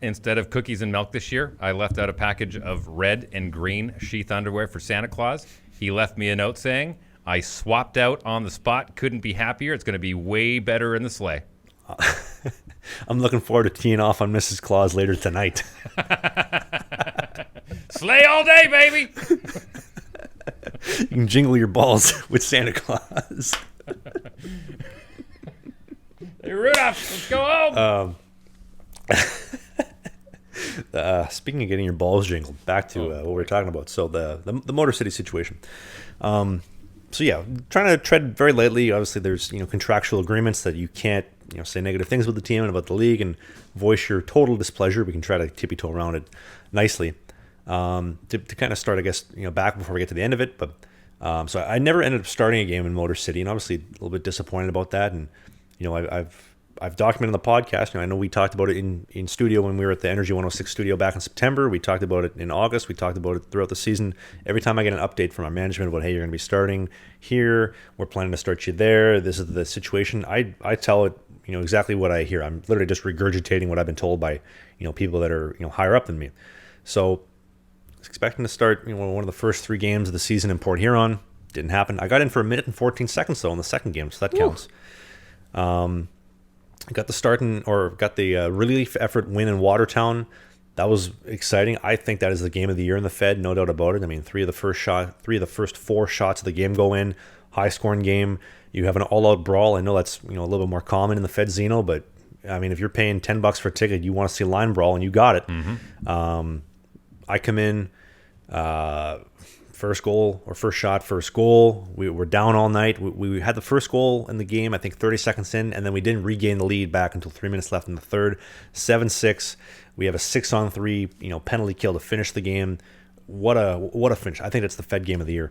Instead of cookies and milk this year, I left out a package of red and green sheath underwear for Santa Claus. He left me a note saying, I swapped out on the spot. Couldn't be happier. It's going to be way better in the sleigh. I'm looking forward to teeing off on Mrs. Claus later tonight. Sleigh all day, baby. You can jingle your balls with Santa Claus. Hey, Rudolph, let's go home. Speaking of getting your balls jingled, back to what we were talking about. So the Motor City situation. So yeah, trying to tread very lightly. Obviously, there's contractual agreements that you can't say negative things about the team and about the league and voice your total displeasure. We can try to tippy toe around it nicely to kind of start, I guess, back before we get to the end of it. But so I never ended up starting a game in Motor City, and obviously a little bit disappointed about that. And I've documented on the podcast. I know we talked about it in studio when we were at the Energy 106 studio back in September. We talked about it in August. We talked about it throughout the season. Every time I get an update from our management about, hey, you're going to be starting here, we're planning to start you there, this is the situation, I tell it exactly what I hear. I'm literally just regurgitating what I've been told by people that are higher up than me. So expecting to start one of the first 3 games of the season in Port Huron. Didn't happen. I got in for 1 minute and 14 seconds though in the second game, so that counts. I got the relief effort win in Watertown. That was exciting. I think that is the game of the year in the Fed, no doubt about it. I mean, 3 of the first 4 shots of the game go in. High scoring game. You have an all-out brawl. I know that's a little bit more common in the Fed Zeno, but I mean, if you're paying $10 for a ticket, you want to see a line brawl, and you got it. Mm-hmm. I come in, first goal or first shot, first goal. We were down all night. We had the first goal in the game, I think 30 seconds in, and then we didn't regain the lead back until 3 minutes left in the third. 7-6. We have a 6-on-3 penalty kill to finish the game. What a finish. I think that's the Fed game of the year.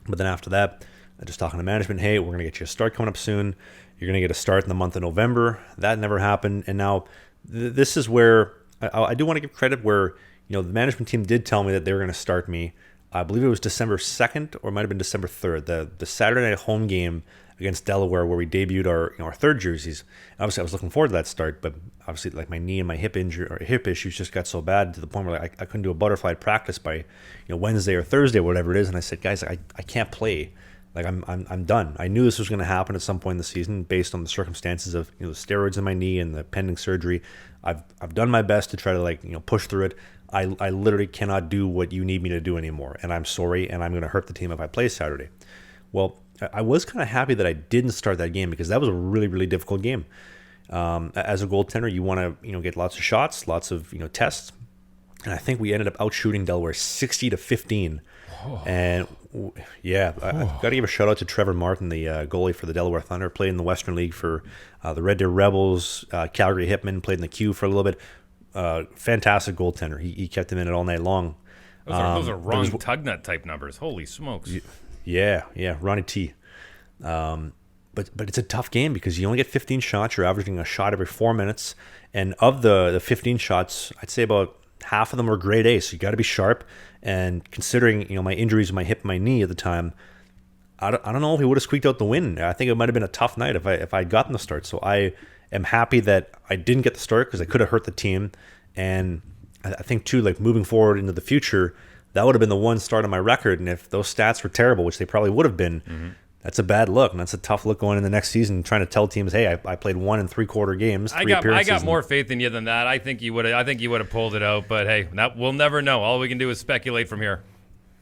But then after that, just talking to management, hey, we're going to get you a start coming up soon. You're going to get a start in the month of November. That never happened. And now this is where I do want to give credit where the management team did tell me that they were going to start me. I believe it was December 2nd or it might have been December 3rd, the Saturday night home game against Delaware where we debuted our third jerseys. Obviously, I was looking forward to that start, but obviously, like my knee and my hip injury or hip issues just got so bad to the point where I couldn't do a butterfly practice by Wednesday or Thursday, whatever it is. And I said, guys, I can't play. Like I'm done. I knew this was going to happen at some point in the season based on the circumstances of the steroids in my knee and the pending surgery. I've done my best to try to push through it. I literally cannot do what you need me to do anymore, and I'm sorry, and I'm going to hurt the team if I play Saturday. Well, I was kind of happy that I didn't start that game because that was a really, really difficult game. As a goaltender, you want to get lots of shots, lots of tests, and I think we ended up outshooting Delaware 60-15. Oh. And yeah, I've got to give a shout out to Trevor Martin, the goalie for the Delaware Thunder. Played in the Western League for the Red Deer Rebels. Calgary Hitmen, played in the Q for a little bit. Fantastic goaltender. He kept him in it all night long. Those are wrong Tugnut type numbers. Holy smokes. Yeah, Ronnie T. But it's a tough game because you only get 15 shots. You're averaging a shot every 4 minutes. And of the 15 shots, I'd say about half of them were grade A. So you got to be sharp. And considering my injuries, my hip, my knee at the time, I don't know if he would have squeaked out the win. I think it might have been a tough night if I had gotten the start. So I am happy that I didn't get the start because I could have hurt the team. And I think too, like moving forward into the future, that would have been the one start on my record. And if those stats were terrible, which they probably would have been, that's a bad look. And that's a tough look going in the next season, trying to tell teams, hey, I played 1 3/4 games, 3 appearances. I got more faith in you than that. I think you would have pulled it out. But hey, we'll never know. All we can do is speculate from here.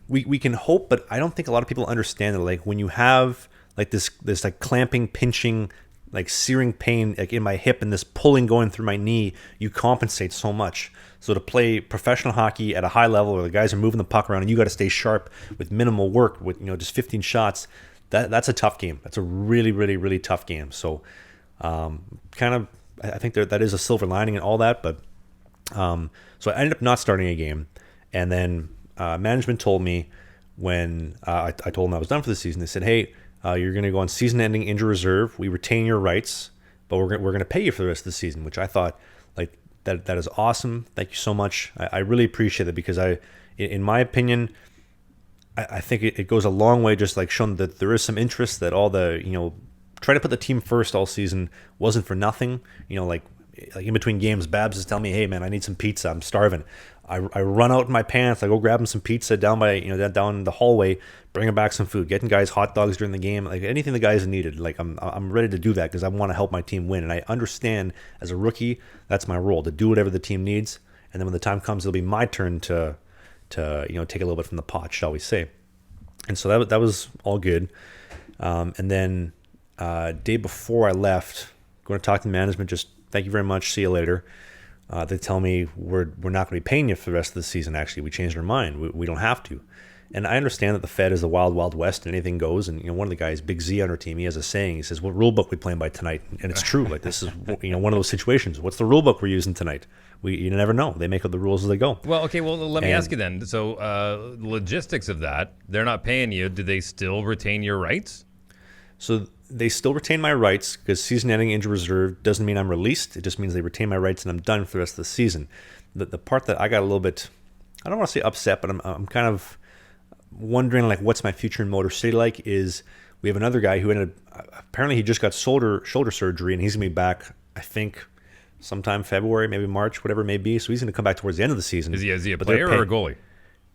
We can hope, but I don't think a lot of people understand that. Like when you have like this like clamping, pinching, like searing pain like in my hip and this pulling going through my knee, you compensate so much. So to play professional hockey at a high level where the guys are moving the puck around and you got to stay sharp with minimal work with just 15 shots, that's a tough game. That's a really, really, really tough game. So I think that is a silver lining and all that. But so I ended up not starting a game, and then management told me when I told them I was done for the season, they said, hey, you're going to go on season-ending injury reserve. We retain your rights, but we're going to pay you for the rest of the season, which I thought like that is awesome. Thank you so much. I really appreciate it because in my opinion, I think it goes a long way just like showing that there is some interest, that all the try to put the team first all season wasn't for nothing. Like like in between games, Babs is telling me, "Hey man, I need some pizza. I'm starving." I run out in my pants. I go grab him some pizza down by down the hallway, bring him back some food, getting guys hot dogs during the game, like anything the guys needed. Like I'm ready to do that because I want to help my team win, and I understand as a rookie that's my role to do whatever the team needs, and then when the time comes, it'll be my turn to take a little bit from the pot, shall we say? And so that was all good. And then day before I left, going to talk to management. Just thank you very much. See you later. They tell me we're not going to be paying you for the rest of the season. Actually, we changed our mind. We don't have to. And I understand that the Fed is the wild, wild west and anything goes. And one of the guys, Big Z on our team, he has a saying. He says, "What rule book we playing by tonight?" And it's true. Like this is one of those situations. What's the rule book we're using tonight? You never know. They make up the rules as they go. Well, okay. Well, let me ask you then. So, logistics of that, they're not paying you. Do they still retain your rights? So they still retain my rights because season-ending injury reserve doesn't mean I'm released. It just means they retain my rights and I'm done for the rest of the season. The part that I got a little bit, I don't want to say upset, but I'm kind of wondering like what's my future in Motor City like is we have another guy who apparently he just got shoulder surgery and he's going to be back, I think, sometime February, maybe March, whatever it may be. So he's going to come back towards the end of the season. Is he a player or a goalie?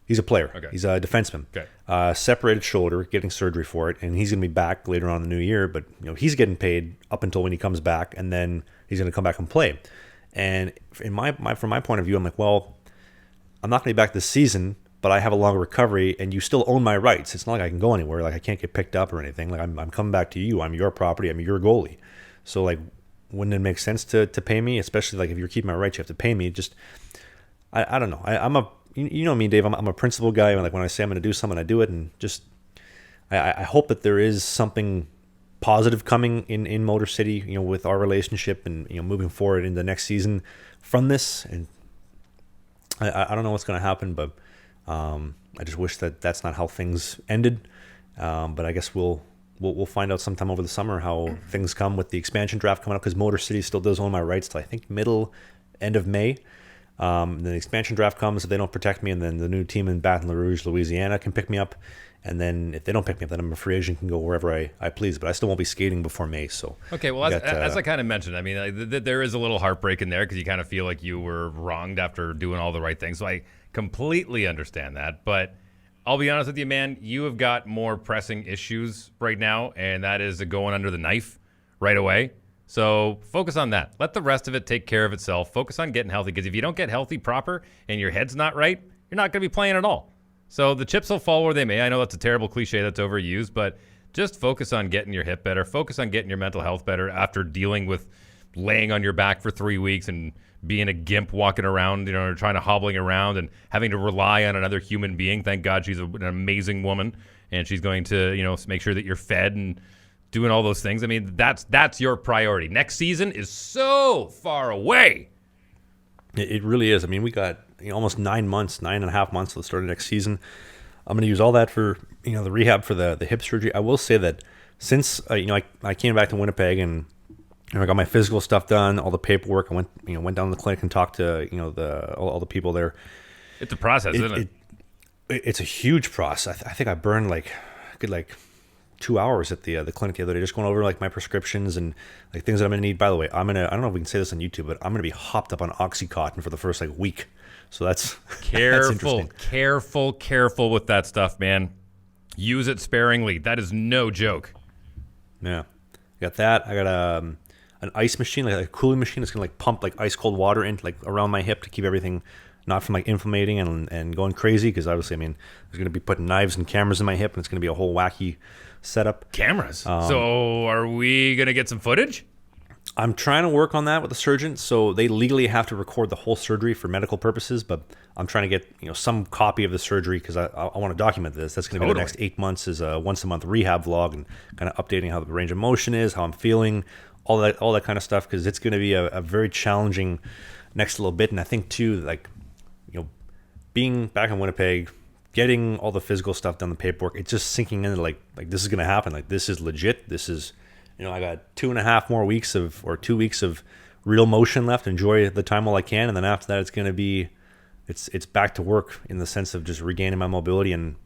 He's a player. Okay. He's a defenseman. Okay. Separated shoulder, getting surgery for it, and he's going to be back later on in the new year. But he's getting paid up until when he comes back, and then he's going to come back and play. And from my point of view, I'm like, well, I'm not going to be back this season, but I have a longer recovery, and you still own my rights. It's not like I can go anywhere. Like I can't get picked up or anything. Like I'm coming back to you. I'm your property. I'm your goalie. So like, wouldn't it make sense to pay me? Especially like if you're keeping my rights, you have to pay me. Just I don't know. I'm a you know me, Dave. I'm a principled guy. Like when I say I'm going to do something, I do it. And just I hope that there is something positive coming in Motor City, with our relationship and moving forward in the next season from this. And I don't know what's going to happen, but I just wish that that's not how things ended. But I guess we'll find out sometime over the summer how things come with the expansion draft coming up because Motor City still does own my rights till I think end of May. Then the expansion draft comes if they don't protect me, and then the new team in Baton Rouge, Louisiana can pick me up. And then if they don't pick me up, then I'm a free agent, can go wherever I please. But I still won't be skating before May. So okay, well, as I kind of mentioned, I mean, there is a little heartbreak in there because you kind of feel like you were wronged after doing all the right things. So I completely understand that. But I'll be honest with you, man, you have got more pressing issues right now, and that is going under the knife right away. So focus on that. Let the rest of it take care of itself. Focus on getting healthy because if you don't get healthy proper and your head's not right, you're not going to be playing at all. So the chips will fall where they may. I know that's a terrible cliche that's overused, but just focus on getting your hip better. Focus on getting your mental health better after dealing with laying on your back for 3 weeks and being a gimp walking around, or trying to hobbling around and having to rely on another human being. Thank God she's an amazing woman and she's going to, make sure that you're fed and doing all those things. I mean, that's your priority. Next season is so far away. It really is. I mean, we got almost 9.5 months to the start of next season. I'm going to use all that for the rehab for the hip surgery. I will say that since I came back to Winnipeg and I got my physical stuff done, all the paperwork. I went down to the clinic and talked to all the people there. It's a process, isn't it? It's a huge process. I think I burned like 2 hours at the clinic the other day, just going over like my prescriptions and like things that I'm gonna need. By the way, I don't know if we can say this on YouTube, but I'm gonna be hopped up on Oxycontin for the first week. So that's careful, that's careful with that stuff, man. Use it sparingly. That is no joke. Yeah, I got that. I got an ice machine, like a cooling machine that's gonna pump ice cold water into around my hip to keep everything not from inflammating and going crazy. Because obviously, I mean, there's gonna be putting knives and cameras in my hip, and it's gonna be a whole wacky setup. Cameras. So are we gonna get some footage? I'm trying to work on that with the surgeon. So they legally have to record the whole surgery for medical purposes, but I'm trying to get some copy of the surgery because I want to document this. That's going to be the next 8 months is a once a month rehab vlog and kind of updating how the range of motion is, how I'm feeling, all that kind of stuff, because it's going to be a very challenging next little bit. And I think too, being back in Winnipeg, getting all the physical stuff done, the paperwork, it's just sinking in like this is going to happen. Like this is legit. This is, I got 2.5 more weeks or 2 weeks of real motion left. Enjoy the time while I can, and then after that, it's going to be, it's back to work in the sense of just regaining my mobility and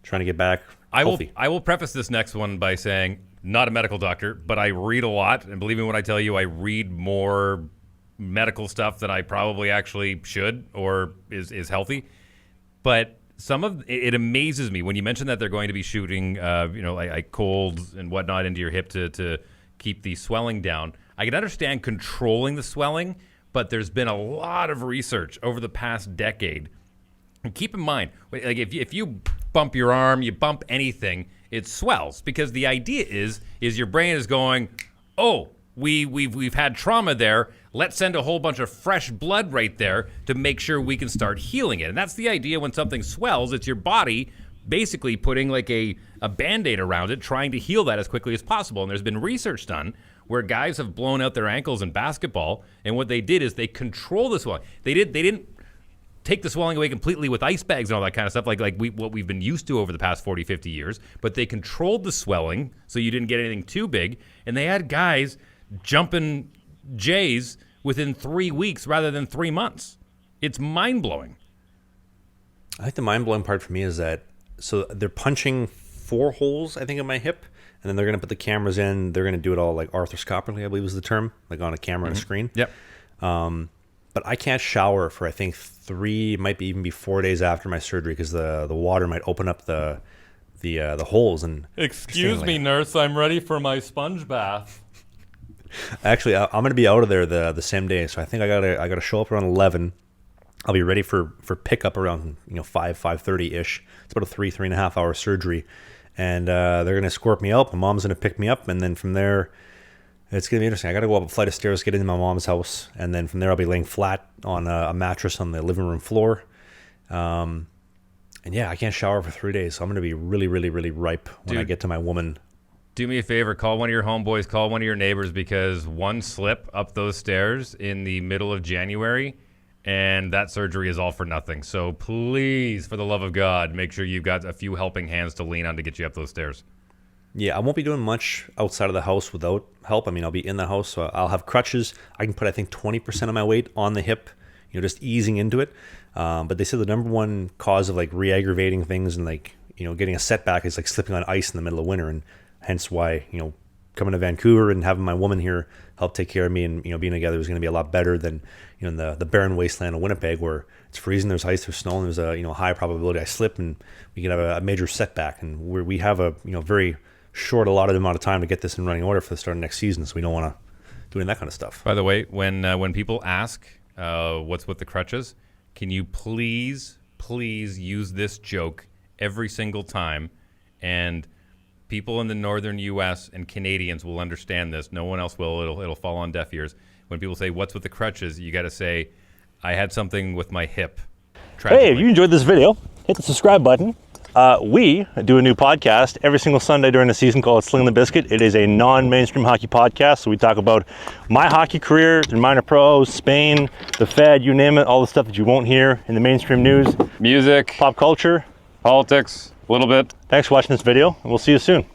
trying to get back healthy. I will preface this next one by saying, not a medical doctor, but I read a lot, and believe me when I tell you, I read more medical stuff that I probably actually should or is healthy. But some of it amazes me when you mention that they're going to be shooting, like colds and whatnot into your hip to keep the swelling down. I can understand controlling the swelling, but there's been a lot of research over the past decade. And keep in mind, like if you bump your arm, you bump anything, it swells because the idea is your brain is going, oh, we've had trauma there. Let's send a whole bunch of fresh blood right there to make sure we can start healing it. And that's the idea when something swells. It's your body basically putting like a Band-Aid around it, trying to heal that as quickly as possible. And there's been research done where guys have blown out their ankles in basketball, and what they did is they control the swelling. They didn't take the swelling away completely with ice bags and all that kind of stuff, what we've been used to over the past 40, 50 years, but they controlled the swelling so you didn't get anything too big, and they had guys jumping Jays within 3 weeks rather than 3 months. It's mind-blowing. I think the mind-blowing part for me is that, so they're punching 4 holes, I think, in my hip, and then they're going to put the cameras in. They're going to do it all like arthroscopically, I believe is the term, like on a camera and a screen. Yep. But I can't shower for, I think, 3, it might be even be 4 days after my surgery because the water might open up the holes. And excuse me, nurse, I'm ready for my sponge bath. Actually, I'm going to be out of there the same day, so I think I gotta show up around 11. I'll be ready for pickup around 5:30 ish. It's about a 3.5 hour surgery, and they're going to escort me out. My mom's going to pick me up, and then from there, it's going to be interesting. I got to go up a flight of stairs, get into my mom's house, and then from there I'll be laying flat on a mattress on the living room floor. And yeah, I can't shower for 3 days, so I'm going to be really, really, really ripe when I get to my woman. Do me a favor, call one of your homeboys, call one of your neighbors, because one slip up those stairs in the middle of January, and that surgery is all for nothing. So please, for the love of God, make sure you've got a few helping hands to lean on to get you up those stairs. Yeah, I won't be doing much outside of the house without help. I mean, I'll be in the house, so I'll have crutches. I can put, I think, 20% of my weight on the hip, just easing into it. But they said the number one cause of like re-aggravating things and like, getting a setback is like slipping on ice in the middle of winter. And hence why, coming to Vancouver and having my woman here help take care of me and, being together is going to be a lot better than, in the barren wasteland of Winnipeg where it's freezing, there's ice, there's snow, and there's a, high probability I slip and we can have a major setback. And we have a, very short allotted amount of time to get this in running order for the start of next season, so we don't want to do any of that kind of stuff. By the way, when people ask what's with the crutches, can you please use this joke every single time, and people in the northern U.S. and Canadians will understand this. No one else will. It'll fall on deaf ears. When people say, what's with the crutches, you got to say, I had something with my hip. Tragically. Hey, if you enjoyed this video, hit the subscribe button. We do a new podcast every single Sunday during the season called Sling the Biscuit. It is a non-mainstream hockey podcast, so we talk about my hockey career, the minor pros, Spain, the Fed, you name it, all the stuff that you won't hear in the mainstream news. Music, Pop culture. politics, a little bit. Thanks for watching this video, and we'll see you soon.